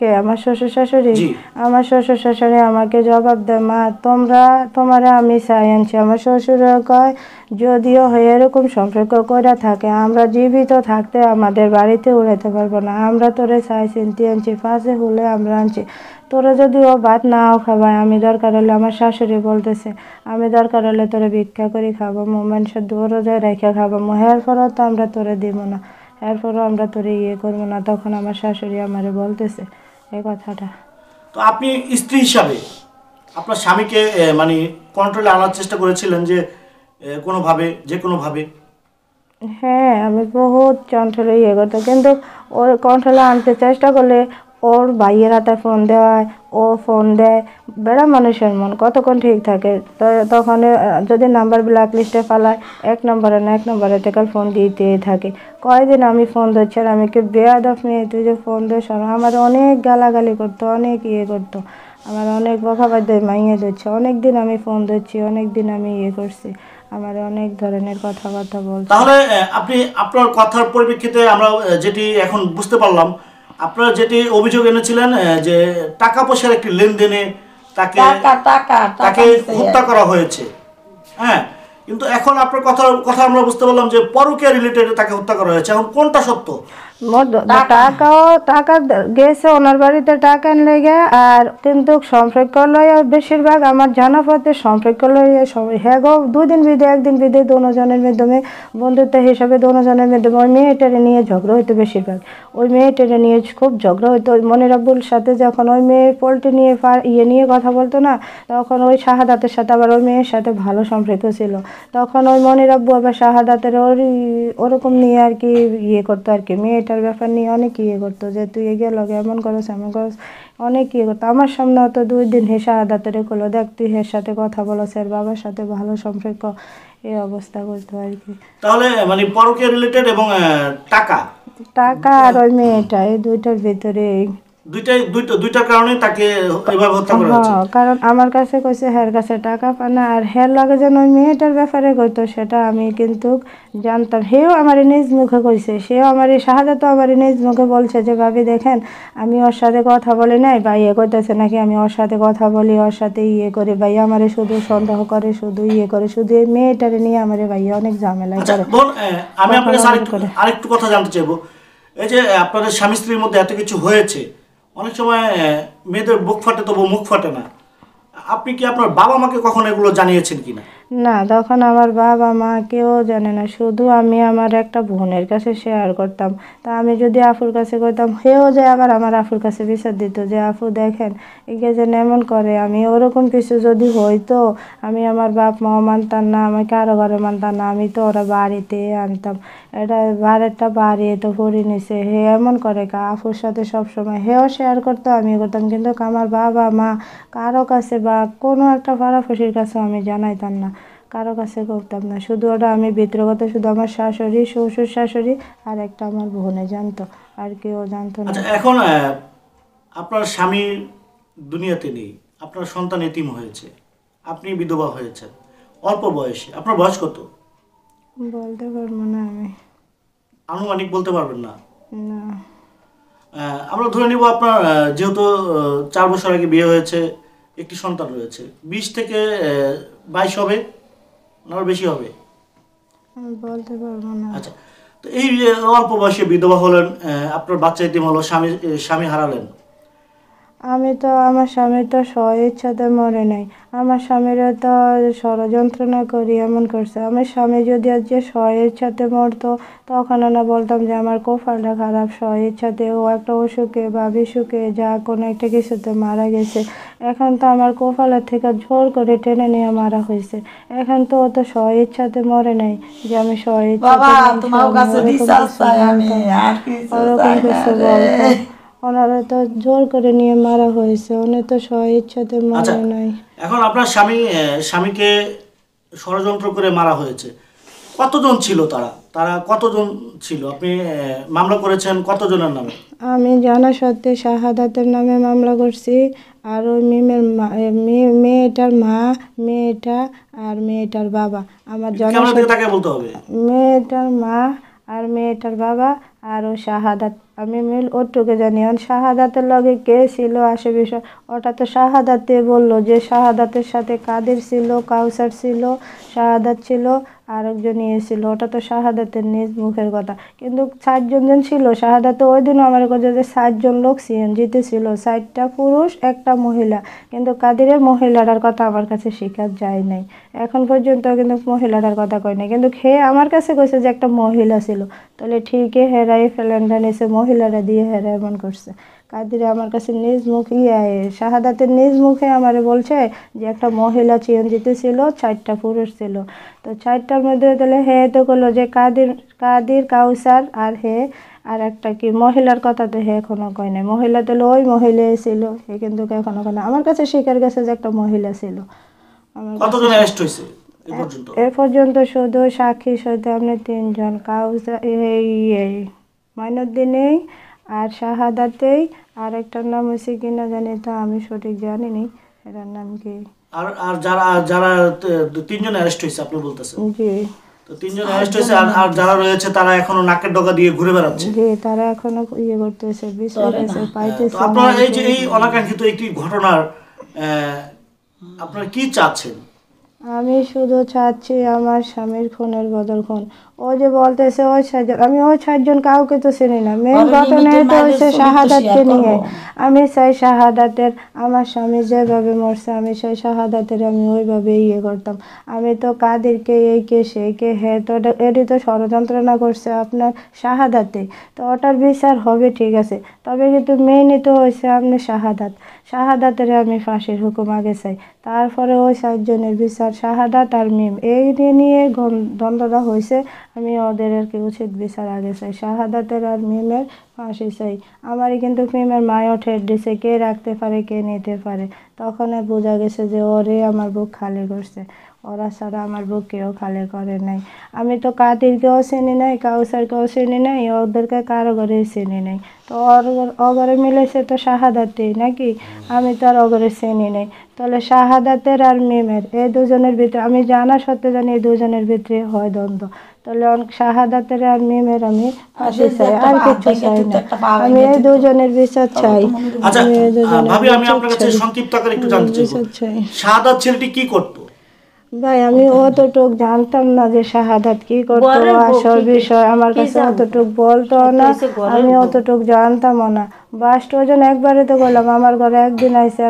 কে আমার শ্বশুর শাশুড়ি? জি। আমার শ্বশুর শাশুড়ি আমাকে জবাব দেয়, মা তোমারে আমি চাই আনছি। আমার শ্বশুরও কয় যদিও হয় এরকম সম্পর্ক করে থাকে আমরা জীবিত থাকতে আমাদের বাড়িতে উড়াইতে পারবো না, আমরা তোরে চাই চিনতে আনছি, পাশে হলে আমরা আনছি, তোরা যদি ও ভাত নাও খাবায় আমি দরকার হলে, আমার শাশুড়ি বলতেছে আমি দরকার হলে তোরে ভিক্ষা করে খাবো, মানুষের দরজায় রেখে খাবো, এরপরও তো আমরা তোরে দিব না, এরপরও আমরা তোরে করবো না। তখন আমার শাশুড়ি আমারে বলতেছে এই কথাটা। তো আপনি স্ত্রী হিসাবে আপনার স্বামীকে মানে কন্ট্রোলে আনার চেষ্টা করেছিলেন যে কোনোভাবে, যে কোনোভাবে? হ্যাঁ, আমি বহুত কন্ট্রোলে করতো, কিন্তু ওর কন্ট্রোলে আনতে চেষ্টা করলে ওর ভাইয়ের হাতে ফোন দেওয়ায়, ও ফোন দেয়, বেড়া মানুষের মন কতক্ষণ ঠিক থাকে। তখন যদি নাম্বার ব্ল্যাক লিস্টে ফেলায় এক নম্বরে না এক নম্বরে থেকে ফোন দিতেই থাকে। কয়দিন আমি ফোন ধরছি আর আমি কি বেয়াদব মেয়ে তুই যে ফোন দিস, আমার অনেক গালাগালি করতো, অনেক করতো, আমার অনেক বকাবাদ মাইয়ে দিচ্ছে, অনেক দিন আমি ফোন ধরছি, অনেক দিন আমি করছি, আমার অনেক ধরনের কথাবার্তা বলছে। তাহলে আপনি আপনার কথার পরিপ্রেক্ষিতে আমরা যেটি এখন বুঝতে পারলাম, আপনারা যেটি অভিযোগ এনেছিলেন যে টাকা পয়সার একটি লেনদেনে তাকে হত্যা করা হয়েছে, হ্যাঁ, কিন্তু এখন আপনার কথা আমরা বুঝতে পারলাম যে পরকীয়া রিলেটেড তাকে হত্যা করা হয়েছে। এখন কোনটা সত্য? টাকা গেছে ওনার বাড়িতে টাকা লেগে, আর কিন্তু সম্পর্ক লইয়া বেশিরভাগ আমার জানা পথে সম্পর্ক লইয়া হ্যাঁ গো, দুদিন বিদে একদিন বিদে দোনোজনের মাধ্যমে বন্ধুত্ব হিসাবে দোনোজনের মাধ্যমে ওই মেয়েটারে নিয়ে ঝগড়া হইতো, বেশিরভাগ ওই মেয়েটারে নিয়ে খুব ঝগড়া হইতো। মনির আব্বুর সাথে যখন ওই মেয়ে পোল্ট্রি নিয়ে নিয়ে কথা বলতো না, তখন ওই শাহাদাতের সাথে আবার ওই মেয়ের সাথে ভালো সম্পর্ক ছিল, তখন ওই মনির আব্বু আবার শাহাদাতের ওরকম নিয়ে আর কি করতো আর কি, মেয়েটার ব্যাপার নিয়ে অনেক করতো যে তুই গেল এমন করস এমন করস, অনেক করতো। আমার সামনে অত 2 দিন হে শাহাদাতের করলো, দেখ তুই এর সাথে কথা বলো, স্যার বাবার সাথে ভালো সম্পর্ক, এই অবস্থা করতো আর কি। তাহলে মানে পরকীয়া রিলেটেড এবং টাকা আর ওই মেয়েটা, এই দুইটার ভিতরে দুইটার কারণে তাকে এভাবে হত্যা করা হয়েছে। কারণ আমার কাছে কইছে হের কাছে টাকা পানা, আর হের লাগে যেন ওই মেয়েটার ব্যাপারে কইতো, সেটা আমি কিন্তু জানতাম। হেও আমার নিজ মুখে কইছে, সেও আমার শাহাদাতও আমার নিজ মুখে বলছে যে ভাবি দেখেন আমি ওর সাথে কথা বলি নাই, ভাই কইতেছে নাকি আমি ওর সাথে কথা বলি, ওর সাথে করি, ভাই আমারে শুধু সন্দেহ করে, শুধু করে, শুধু এই মেয়েটারে নিয়ে আমারে ভাই অনেক ঝামেলা করে। আমি আপনার কাছে আরেকটু কথা জানতে চাইবো, এই যে আপনাদের স্বামী স্ত্রীর মধ্যে এত কিছু হয়েছে, অনেক সময় মেয়েদের বুক ফাটে তবু মুখ ফাটে না, আপনি কি আপনার বাবা মাকে কখনো এগুলো জানিয়েছেন কিনা? না, তখন আমার বাবা মা কেউ জানে না, শুধু আমি আমার একটা বোনের কাছে শেয়ার করতাম। তা আমি যদি আফুর কাছে কইতাম, হেও যে আবার আমার আফুর কাছে বিচার দিত যে আপু দেখেন একে যেন এমন করে, আমি ওরকম কিছু যদি হইতো আমি আমার বাপ মাও মানতাম না, আমি কারো ঘরে মানতাম না, আমি তো ওরা বাড়িতে আনতাম, এটা ভাড়াটা বাড়িয়ে তো করে নিছে, হে এমন করে আফুর সাথে সবসময় হেও শেয়ার করতো আমিও করতাম, কিন্তু আমার বাবা মা কারো কাছে বা কোনো একটা পাড়াপড়শির কাছে আমি জানাইতাম না, কারো কাছে করতাম না, শুধু ওটা আমি ভিতরে কথা শুধু আমার শাশুড়ি, শ্বশুর শাশুড়ি আর একটা আমার বোনে জানতো, আর কেউ জানতো না। আচ্ছা, এখন আপনার স্বামী দুনিয়াতে নেই, আপনার সন্তান এতিম হয়েছে, আপনি বিধবা হয়েছেন অল্প বয়সে, আপনার বয়স কত? বলতে পারবো না আমি। আনুমানিক বলতে পারবেন না? না। আমরা ধরে নিব আপনার যেহেতু 4 বছর আগে বিয়ে হয়েছে, একটি সন্তান রয়েছে, 20 থেকে 22 হবে না বেশি হবে? আমি বলতে পারবো না। আচ্ছা, তো এই অল্প বয়সে বিধবা হলেন, আপনার বাচ্চা এতিম হলো, স্বামী হারালেন। আমার স্বামী তো স্ব-ইচ্ছাতে মরে নাই, আমার স্বামীরা তো ষড়যন্ত্রণা করি এমন করছে। আমার স্বামী যদি আজকে স্ব-ইচ্ছাতে মরতো তখন না বলতাম যে আমার কপালটা খারাপ, স্ব-ইচ্ছাতে ও একটা অসুখে বা বিসুখে যা কোনো একটা কিছুতে মারা গেছে। এখন তো আমার কপালের থেকে জোর করে টেনে নিয়ে মারা হয়েছে, এখন তো ও তো স্ব-ইচ্ছাতে মরে নাই যে আমি স্ব-ইচ্ছাতে ওরকম কিছু বলতাম। ওনারা তো জোর করে নিয়ে মারা হয়েছে, উনি তো স্ব-ইচ্ছাতে মরে নাই। এখন আপনার স্বামীকে ষড়যন্ত্র করে মারা হয়েছে, কতজন ছিল তারা কতজন ছিল? আপনি মামলা করেছেন কতজনের নামে? আমি জানা সত্ত্বে শাহাদাতের নামে মামলা করছি, আর ওই মেয়েটার মা, মেয়েটা আর মেয়েটার বাবা, আমার জানা বলতে হবে মেয়েটার মা আর মেয়েটার বাবা আর ও শাহাদাত আমি মিল ওটুকে জানি। শাহাদাতের লগে কে ছিল আসে বিষয় ওটা তো শাহাদাতে বললো যে শাহাদাতের সাথে কাদের ছিল, কাউসার ছিল, শাহাদাত ছিল, আরেকজন ইয়ে ছিল। ওটা তো শাহাদাতের নিজ মুখের কথা। কিন্তু 60 জন ছিল শাহাদাতে। ওই দিনও আমার কাছে যে 60 জন লোক সিএনজিতে ছিল, 60টা পুরুষ 1টা মহিলা। কিন্তু কাদিরের মহিলাটার কথা আমার কাছে শিকার যায় নাই এখন পর্যন্ত, কিন্তু মহিলাটার কথা কয় নাই। কিন্তু খেয়ে আমার কাছে কইছে যে একটা মহিলা ছিল। তাহলে ঠিকই হেরাই ফেলেনটা নিছে, মহিলাটা দিয়ে হেরা এমন করছে। কাদিরে আমার কাছে নিজ মুখে শাহাদাতের নিজ মুখে আমারে বলছে যে একটা মহিলা সিএনজিতে ছিল, 4টা পুরুষ ছিল। তো 4টার মধ্যে তাহলে হে তো করলো যে কাদির কাউসার আর হে আর একটা কি মহিলার কথা তো হে এখনো কয় নাই। মহিলা তাহলে ওই মহিলা ছিল, হে কিন্তু এখনো কয় না। আমার কাছে স্বীকার গেছে যে একটা মহিলা ছিল। কতজন অ্যারেস্ট হয়েছে এ পর্যন্ত? শুধু সাক্ষী সহিত আপনি 3 জন, কাউসার এই মাইনুদ্দিনেই আর শাহাদাতেই, আর একটার নাম হয়েছে কিনা জানি, তা আমি সঠিক জানিনি এটার নাম কি। আর যারা যারা 3 জন অ্যারেস্ট হয়েছে আপনি বলতেছেন? জি। তো 3 জন অ্যারেস্ট হয়েছে, আর যারা রয়েছে তারা এখনো নাকের ডগা দিয়ে ঘুরে বেড়াচ্ছে? জি, তারা এখনো ইয়ে করতেছে, পাইতেছে। আপনারা এই অনাকাঙ্ক্ষিত একটি ঘটনার আপনারা কি চাচ্ছেন? আমি শুধু চাচ্ছি আমার স্বামীর খুনের বদল খুন। ও যে বলতেছে ওই 6জন, আমি ওই 6জন কাউকে তো চিনি না। মেন ঘটনায় তো হচ্ছে শাহাদাতকে নিয়ে। আমি চাই শাহাদাতের, আমার স্বামী যেভাবে মরছে আমি চাই শাহাদাতের আমি ওইভাবে ইয়ে করতাম। আমি তো কাদেরকে এই কে সেই কে হ্যাঁ, তো এটি তো ষড়যন্ত্রণা করছে আপনার শাহাদাতে। তো ওটার বিচার হবে ঠিক আছে, তবে কিন্তু মেইনই তো হয়েছে আপনি শাহাদাতের আমি ফাঁসির হুকুম আগে চাই। তারপরে ওই 7জনের বিচার, শাহাদাত আর মিম এই নিয়ে দ্বন্দ্বটা হয়েছে। আমি ওদের আর কি উচিত বিচার আগে চাই, শাহাদাতের আর মিমের ফাঁসি চাই। আমারই কিন্তু মিমের মায়ও ঠেট দিছে কে রাখতে পারে কে নিতে পারে। তখন বোঝা গেছে যে ওরে আমার বুক খালি করছে, ওরা ছাড়া আমার বুক কেউ খালি করে নাই। আমি তো কাদিরকেও চিনি নাই, কাউসারকেও চিনি নাই, ওদেরকে কারো ঘরে চিনি নাই। তো অগরে মিলেছে তো শাহাদাতেই নাকি, আমি তো আর অগরে চিনি নাই। তাহলে শাহাদাতের আর মিমের এই 2জনের ভিতরে আমি জানা সত্ত্বে জানি এই 2জনের ভিতরে হয় দ্বন্দ্ব। তাহলে শাহাদাতের আর মিমের আমি ফাঁসি চাই, আর কিছু চাই না। আমি এই 2জনের বিচার চাই। আচ্ছা ভাবি, আমি আপনার কাছে সংক্ষিপ্ত করে একটু জানতে চাই, শাহাদাত ছেলেটি কি করতো? ভাই আমি অতটুক জানতাম না যে শাহাদাত কি করতো, আসল বিষয় আমার কাছে অতটুক বলতো না, আমি অতটুক জানতামও না। বাস্ট ওজন একবারে তো বললাম আমার ঘরে একদিন আইসে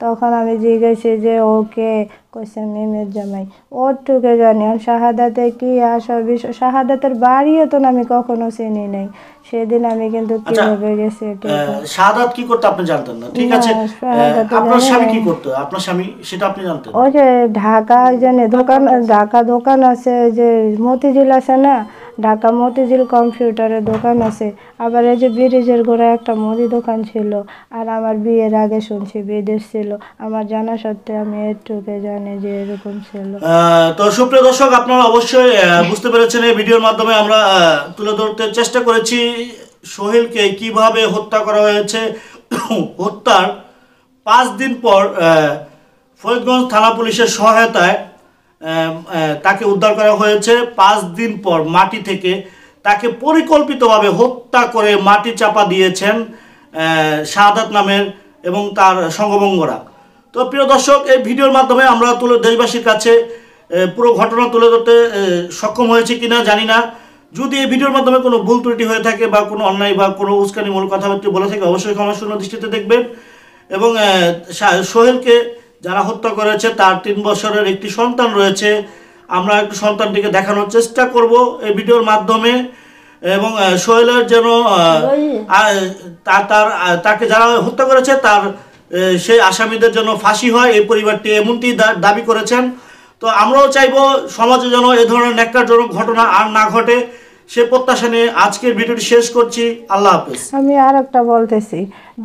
তখন আমি জিজ্ঞেসি যে ওকে, কইছে মিমের জামাই, ওটুকে জানি। শাহাদাতে কি আসল বিষয়, শাহাদাতের বাড়িও তো আমি কখনো চিনি নাই। সেদিন আমি কিন্তু কিভাবে গেছি শাহাদাত কি করতে আপনি জানতেন না, ঠিক আছে। আপনার স্বামী কি করতো, আপনার স্বামী সেটা আপনি জানতেন? ওই যে ঢাকা জানে ঢাকা দোকান আছে, যে মতিঝিল আছে না, ঢাকা মতিঝিল কম্পিউটারের দোকান আছে। আবার এই যে ব্রিজের গোড়ায় একটা মুদি দোকান ছিল। আর আমার বিয়ের আগে শুনছি বিদেশ ছিল, আমার জানা সত্ত্বে আমি একটুকে জানি যে এরকম ছিল। তো সুপ্রিয় দর্শক, আপনারা অবশ্যই বুঝতে পেরেছেন এই ভিডিওর মাধ্যমে আমরা তুলে ধরতে চেষ্টা করেছি সোহেলকে কিভাবে হত্যা করা হয়েছে। হত্যার 5 দিন পর ফরিদগঞ্জ থানা পুলিশের সহায়তায় তাকে উদ্ধার করা হয়েছে। 5 দিন পর মাটি থেকে তাকে পরিকল্পিতভাবে হত্যা করে মাটি চাপা দিয়েছেন শাহাদাত নামের এবং তার সঙ্গবঙ্গরা। তো প্রিয় দর্শক, এই ভিডিওর মাধ্যমে আমরা দেশবাসীর কাছে পুরো ঘটনা তুলে ধরতে সক্ষম হয়েছে কিনা জানি না। যদি এই ভিডিওর মাধ্যমে কোনো ভুল ত্রুটি হয়ে থাকে বা কোনো অন্যায় বা কোনো উস্কানিমূলক কথাবার্তা বলে থাকে অবশ্যই ক্ষমাশূন্য দৃষ্টিতে দেখবেন। এবং সোহেলকে যারা হত্যা করেছে তার 3 বছরের একটি সন্তান রয়েছে। আমরা একটু সন্তানটিকে দেখানোর চেষ্টা করব এই ভিডিওর মাধ্যমে। এবং সোহেলের যেন তাকে যারা হত্যা করেছে তার সেই আসামিদের জন্য ফাঁসি হয়, এই পরিবারটি এমনটি দাবি করেছেন। তো আমরাও চাইবো সমাজে যেন এ ধরনের ন্যাক্কারজনক ঘটনা আর না ঘটে, সে প্রত্যাশা নিয়ে আজকের ভিডিওটি শেষ করছি। আল্লাহ হাফেজ। আমি আর একটা বলতেছি,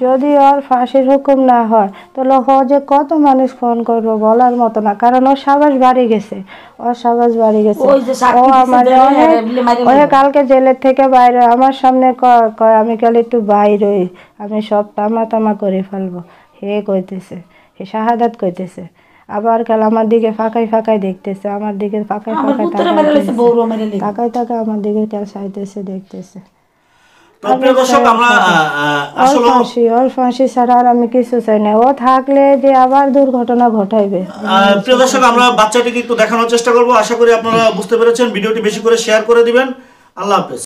যদি ওর ফাঁসির হুকুম না হয় তাহলে যে কত মানুষ ফোন করবো বলার মতো না, কারণ ওর সাবাস বাড়ি গেছে, ওর সাবাস বাড়ি গেছে। ও আমার কালকে জেলের থেকে বাইরে আমার সামনে কয় আমি কাল একটু বাইরে, আমি সব তামা করে ফেলবো, হে কইতেছে, হে শাহাদাত কইতেছে। আবার কাল আমার দিকে ফাঁকাই দেখতেছে, আমার দিকে ফাঁকাই তাকায় আমার দিকে কাল চাইতেছে দেখতেছে। তো প্রিয় দর্শক আমরা আসলে ফাঁসি ছাড়া আর আমি কিছু চাই না, ও থাকলে যে আবার দুর্ঘটনা ঘটাইবে। প্রিয় দর্শক আমরা বাচ্চাটিকে একটু দেখানোর চেষ্টা করব, আশা করি আপনারা বুঝতে পেরেছেন। ভিডিওটি বেশি করে শেয়ার করে দিবেন। আল্লাহ হাফেজ।